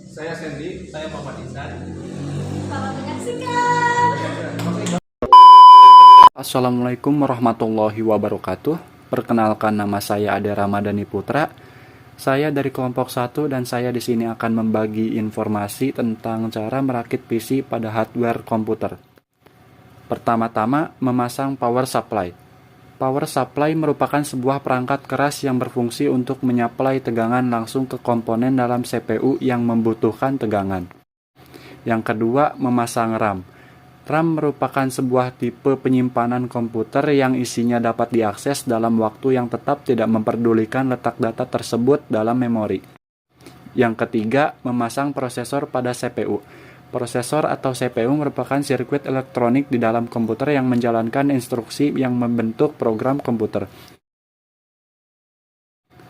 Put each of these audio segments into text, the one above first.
Saya Sandy. Saya Muhammad Ihsan. Selamat menyaksikan. Assalamualaikum warahmatullahi wabarakatuh. Perkenalkan, nama saya Ade Ramadhani Putra. Saya dari kelompok 1 dan saya di sini akan membagi informasi tentang cara merakit PC pada hardware komputer. Pertama-tama, memasang power supply. Power supply merupakan sebuah perangkat keras yang berfungsi untuk menyuplai tegangan langsung ke komponen dalam CPU yang membutuhkan tegangan. Yang kedua, memasang RAM. RAM merupakan sebuah tipe penyimpanan komputer yang isinya dapat diakses dalam waktu yang tetap, tidak memperdulikan letak data tersebut dalam memori. Yang ketiga, memasang prosesor pada CPU. Prosesor atau CPU merupakan sirkuit elektronik di dalam komputer yang menjalankan instruksi yang membentuk program komputer.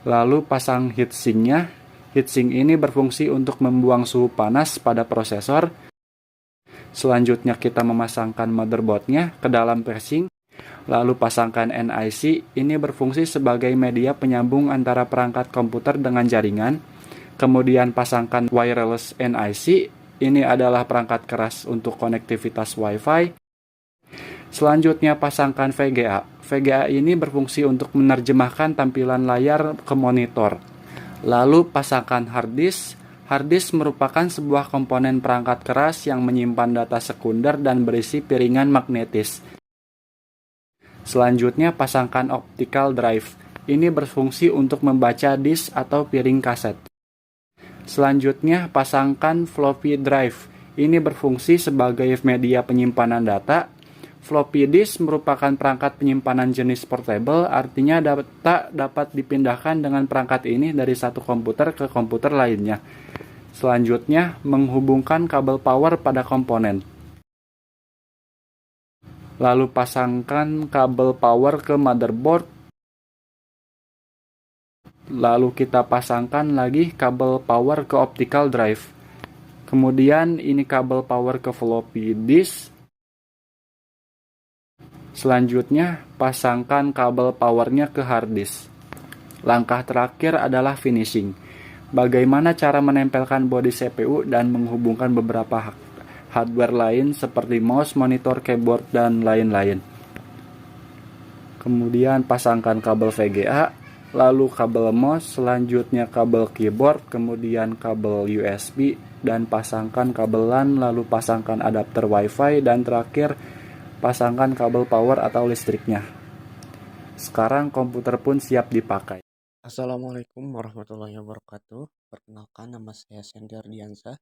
Lalu pasang heatsinknya. Heatsink ini berfungsi untuk membuang suhu panas pada prosesor. Selanjutnya kita memasangkan motherboardnya ke dalam casing. Lalu pasangkan NIC. Ini berfungsi sebagai media penyambung antara perangkat komputer dengan jaringan. Kemudian pasangkan wireless NIC. Ini adalah perangkat keras untuk konektivitas WiFi. Selanjutnya pasangkan VGA. VGA ini berfungsi untuk menerjemahkan tampilan layar ke monitor. Lalu pasangkan hard disk. Hard disk merupakan sebuah komponen perangkat keras yang menyimpan data sekunder dan berisi piringan magnetis. Selanjutnya pasangkan optical drive. Ini berfungsi untuk membaca disk atau piring kaset. Selanjutnya pasangkan floppy drive. Ini berfungsi sebagai media penyimpanan data. Floppy disk merupakan perangkat penyimpanan jenis portable, artinya data dapat dipindahkan dengan perangkat ini dari satu komputer ke komputer lainnya. Selanjutnya, menghubungkan kabel power pada komponen. Lalu pasangkan kabel power ke motherboard. Lalu kita pasangkan lagi kabel power ke optical drive. Kemudian ini kabel power ke floppy disk. Selanjutnya, pasangkan kabel powernya ke hard disk. Langkah terakhir adalah finishing. Bagaimana cara menempelkan bodi CPU dan menghubungkan beberapa hardware lain seperti mouse, monitor, keyboard, dan lain-lain. Kemudian pasangkan kabel VGA, lalu kabel mouse, selanjutnya kabel keyboard, kemudian kabel USB, dan pasangkan kabel LAN, lalu pasangkan adapter WiFi, dan terakhir pasangkan kabel power atau listriknya. Sekarang komputer pun siap dipakai. Assalamualaikum warahmatullahi wabarakatuh. Perkenalkan, nama saya Sandy Ardiansyah.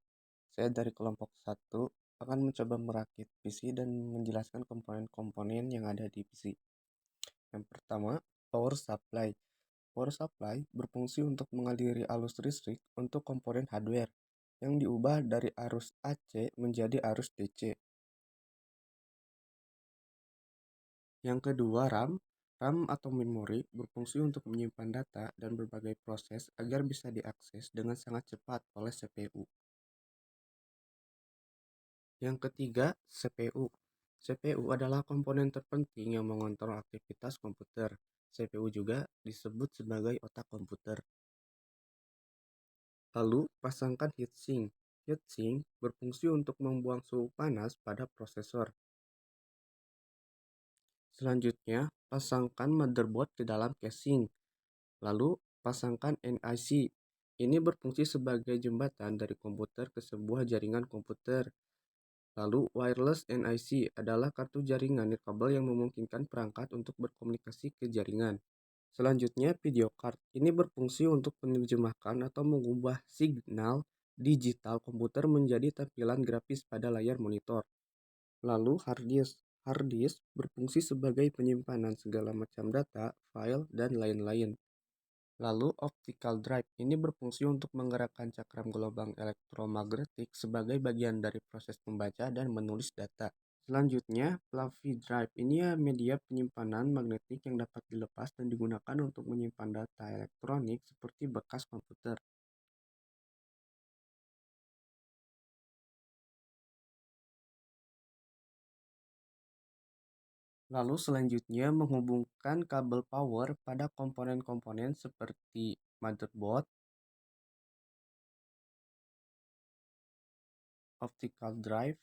Saya dari kelompok 1 akan mencoba merakit PC dan menjelaskan komponen-komponen yang ada di PC. Yang pertama, power supply. Power supply berfungsi untuk mengaliri arus listrik untuk komponen hardware yang diubah dari arus AC menjadi arus DC. Yang kedua, RAM. RAM atau memori berfungsi untuk menyimpan data dan berbagai proses agar bisa diakses dengan sangat cepat oleh CPU. Yang ketiga, CPU. CPU adalah komponen terpenting yang mengontrol aktivitas komputer. CPU juga disebut sebagai otak komputer. Lalu, pasangkan heatsink. Heatsink berfungsi untuk membuang suhu panas pada prosesor. Selanjutnya, pasangkan motherboard ke dalam casing. Lalu, pasangkan NIC. Ini berfungsi sebagai jembatan dari komputer ke sebuah jaringan komputer. Lalu, wireless NIC adalah kartu jaringan nirkabel yang memungkinkan perangkat untuk berkomunikasi ke jaringan. Selanjutnya, video card. Ini berfungsi untuk menerjemahkan atau mengubah signal digital komputer menjadi tampilan grafis pada layar monitor. Lalu, hard disk. Hard disk berfungsi sebagai penyimpanan segala macam data, file, dan lain-lain. Lalu, optical drive ini berfungsi untuk menggerakkan cakram gelombang elektromagnetik sebagai bagian dari proses membaca dan menulis data. Selanjutnya, floppy drive ini media penyimpanan magnetik yang dapat dilepas dan digunakan untuk menyimpan data elektronik seperti bekas komputer. Lalu selanjutnya menghubungkan kabel power pada komponen-komponen seperti motherboard, optical drive,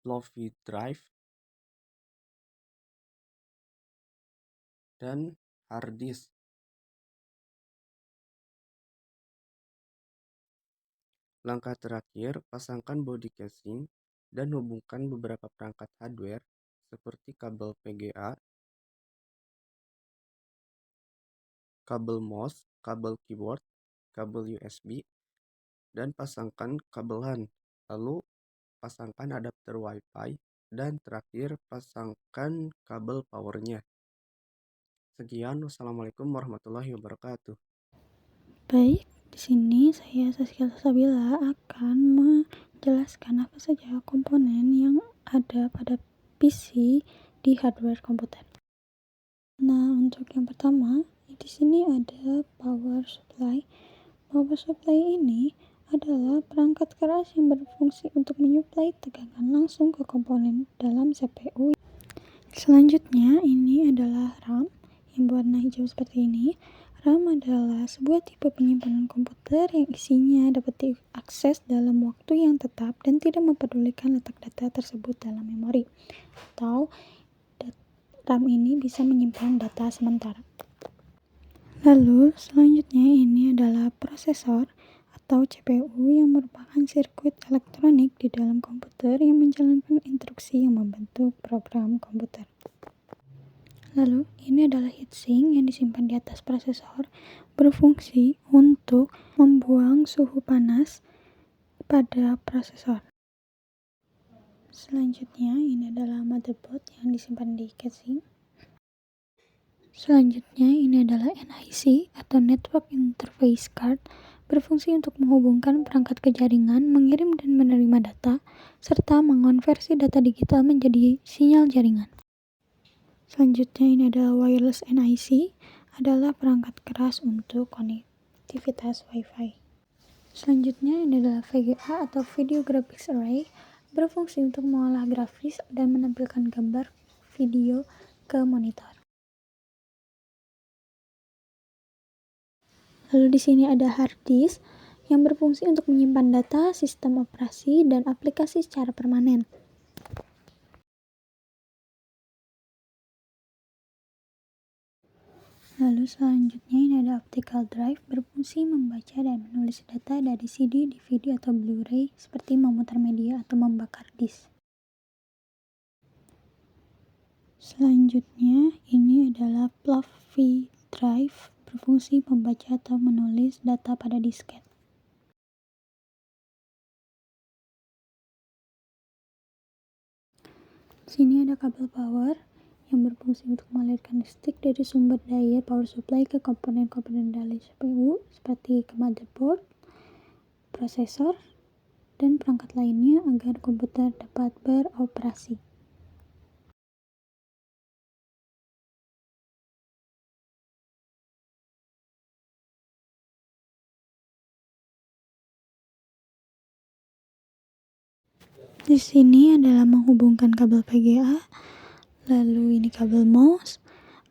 floppy drive, dan hard disk. Langkah terakhir, pasangkan body casing dan hubungkan beberapa perangkat hardware seperti kabel VGA, kabel mouse, kabel keyboard, kabel USB, dan pasangkan kabel LAN. Lalu pasangkan adapter Wi-Fi dan terakhir pasangkan kabel powernya. Sekian, wassalamualaikum warahmatullahi wabarakatuh. Baik, di sini saya Saskia Sabila akan menjelaskan apa saja komponen yang ada pada PC di hardware komputer. Nah, untuk yang pertama, di sini ada power supply. Power supply ini adalah perangkat keras yang berfungsi untuk menyuplai tegangan langsung ke komponen dalam CPU. Selanjutnya, ini adalah RAM yang berwarna hijau seperti ini. RAM adalah sebuah tipe penyimpanan komputer yang isinya dapat diakses dalam waktu yang tetap dan tidak mempedulikan letak data tersebut dalam memori, atau RAM ini bisa menyimpan data sementara. Lalu selanjutnya ini adalah prosesor atau CPU yang merupakan sirkuit elektronik di dalam komputer yang menjalankan instruksi yang membentuk program komputer. Lalu, ini adalah heatsink yang disimpan di atas prosesor, berfungsi untuk membuang suhu panas pada prosesor. Selanjutnya, ini adalah motherboard yang disimpan di casing. Selanjutnya, ini adalah NIC atau Network Interface Card, berfungsi untuk menghubungkan perangkat ke jaringan, mengirim dan menerima data, serta mengonversi data digital menjadi sinyal jaringan. Selanjutnya ini adalah wireless NIC, adalah perangkat keras untuk konektivitas Wi-Fi. Selanjutnya ini adalah VGA atau Video Graphics Array, berfungsi untuk mengolah grafis dan menampilkan gambar video ke monitor. Lalu di sini ada hard disk yang berfungsi untuk menyimpan data, sistem operasi, dan aplikasi secara permanen. Lalu selanjutnya ini ada optical drive, berfungsi membaca dan menulis data dari CD, DVD, atau Blu-ray seperti memutar media atau membakar disk. Selanjutnya ini adalah floppy drive, berfungsi membaca atau menulis data pada disket. Sini ada kabel power yang berfungsi untuk mengalirkan listrik dari sumber daya power supply ke komponen-komponen dalam CPU seperti ke motherboard, prosesor, dan perangkat lainnya agar komputer dapat beroperasi. Di sini adalah menghubungkan kabel VGA, lalu ini kabel mouse,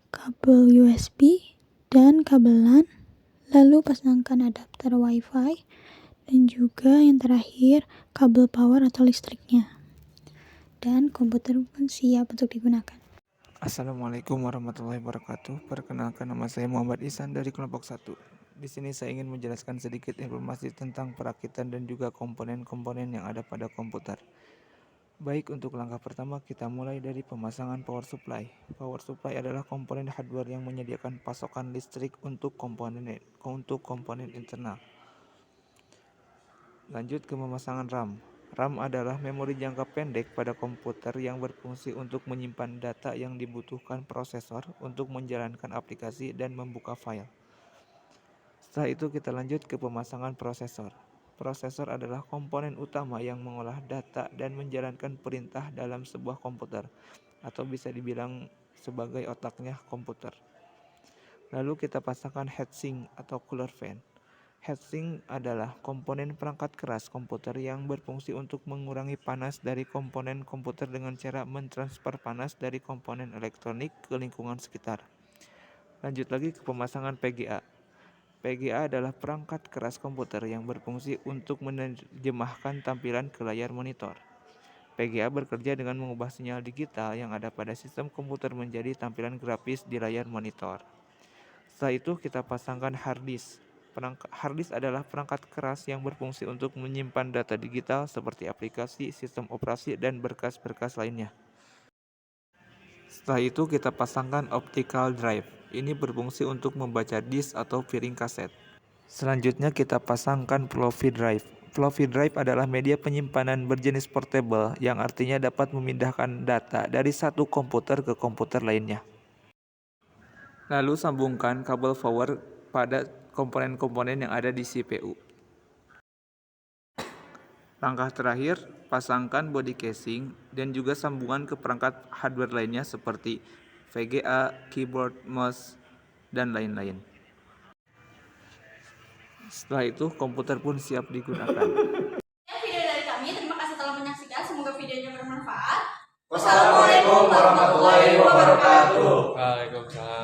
kabel USB, dan kabel LAN, lalu pasangkan adapter Wi-Fi, dan juga yang terakhir kabel power atau listriknya. Dan komputer pun siap untuk digunakan. Assalamualaikum warahmatullahi wabarakatuh. Perkenalkan, nama saya Muhammad Ihsan dari kelompok 1. Di sini saya ingin menjelaskan sedikit informasi tentang perakitan dan juga komponen-komponen yang ada pada komputer. Baik, untuk langkah pertama kita mulai dari pemasangan power supply. Power supply adalah komponen hardware yang menyediakan pasokan listrik untuk komponen internal. Lanjut ke pemasangan RAM. RAM adalah memori jangka pendek pada komputer yang berfungsi untuk menyimpan data yang dibutuhkan prosesor untuk menjalankan aplikasi dan membuka file. Setelah itu kita lanjut ke pemasangan prosesor. Prosesor adalah komponen utama yang mengolah data dan menjalankan perintah dalam sebuah komputer, atau bisa dibilang sebagai otaknya komputer. Lalu kita pasangkan heatsink atau cooler fan. Heatsink adalah komponen perangkat keras komputer yang berfungsi untuk mengurangi panas dari komponen komputer dengan cara mentransfer panas dari komponen elektronik ke lingkungan sekitar. Lanjut lagi ke pemasangan PGA. VGA adalah perangkat keras komputer yang berfungsi untuk menerjemahkan tampilan ke layar monitor. VGA bekerja dengan mengubah sinyal digital yang ada pada sistem komputer menjadi tampilan grafis di layar monitor. Setelah itu kita pasangkan hard disk. Hard disk adalah perangkat keras yang berfungsi untuk menyimpan data digital seperti aplikasi, sistem operasi, dan berkas-berkas lainnya. Setelah itu kita pasangkan optical drive. Ini berfungsi untuk membaca disk atau piring kaset. Selanjutnya kita pasangkan floppy drive. Floppy drive adalah media penyimpanan berjenis portable yang artinya dapat memindahkan data dari satu komputer ke komputer lainnya. Lalu sambungkan kabel power pada komponen-komponen yang ada di CPU. Langkah terakhir, pasangkan body casing dan juga sambungan ke perangkat hardware lainnya seperti VGA, keyboard, mouse, dan lain-lain. Setelah itu, komputer pun siap digunakan. Video dari kami, terima kasih telah menyaksikan. Semoga videonya bermanfaat. Wassalamualaikum warahmatullahi wabarakatuh. Waalaikumsalam.